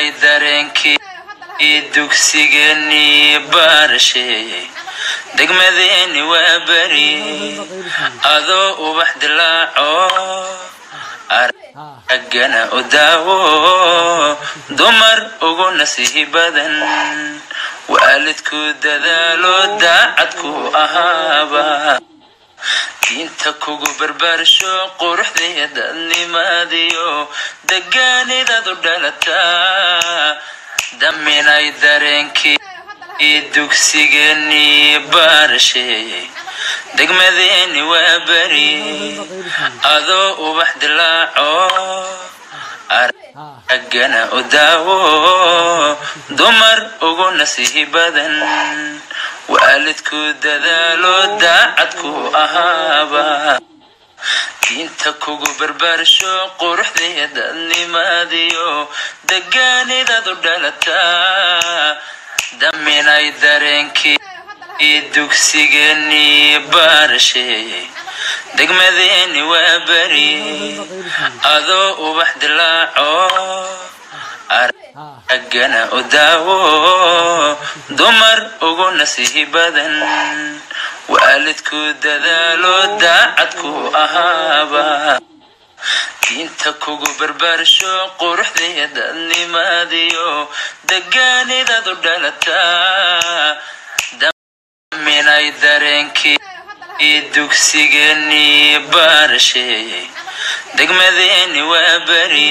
daminay dareenkii dugsigeenii barashay degmadeeni waa bari adoo ubax dilaaco aragana u daawo dumar ugu nasiih badan waalidku dadaalo daacadku ahaaba diinta kugu barbaarsho quruxdeeda dadnimadiyo degaanidadu dhalataa daminay dareenkii dugsigeenii barashay degmadeeni waa bari adoo ubax dilaaco aragana u daawo dumar ugu nasiih badan waalidku dadaalo daacadku ahaaba diinta kugu barbaarsho quruxdeeda dadnimadiyo degaanidadu dhalataa daminay dareenkii dugsigeenii barashay degmadeeni waa bari adoo ubax dilaaco aragana u daawo dumar ugu nasiih badan waalidku dadaalo daacadku ahaaba diinta kugu barbaarsho quruxdeeda dadnimadiyo degaanidadu dhalataa daminay dareenkii dugsigeenii barashay degmadeeni waa bari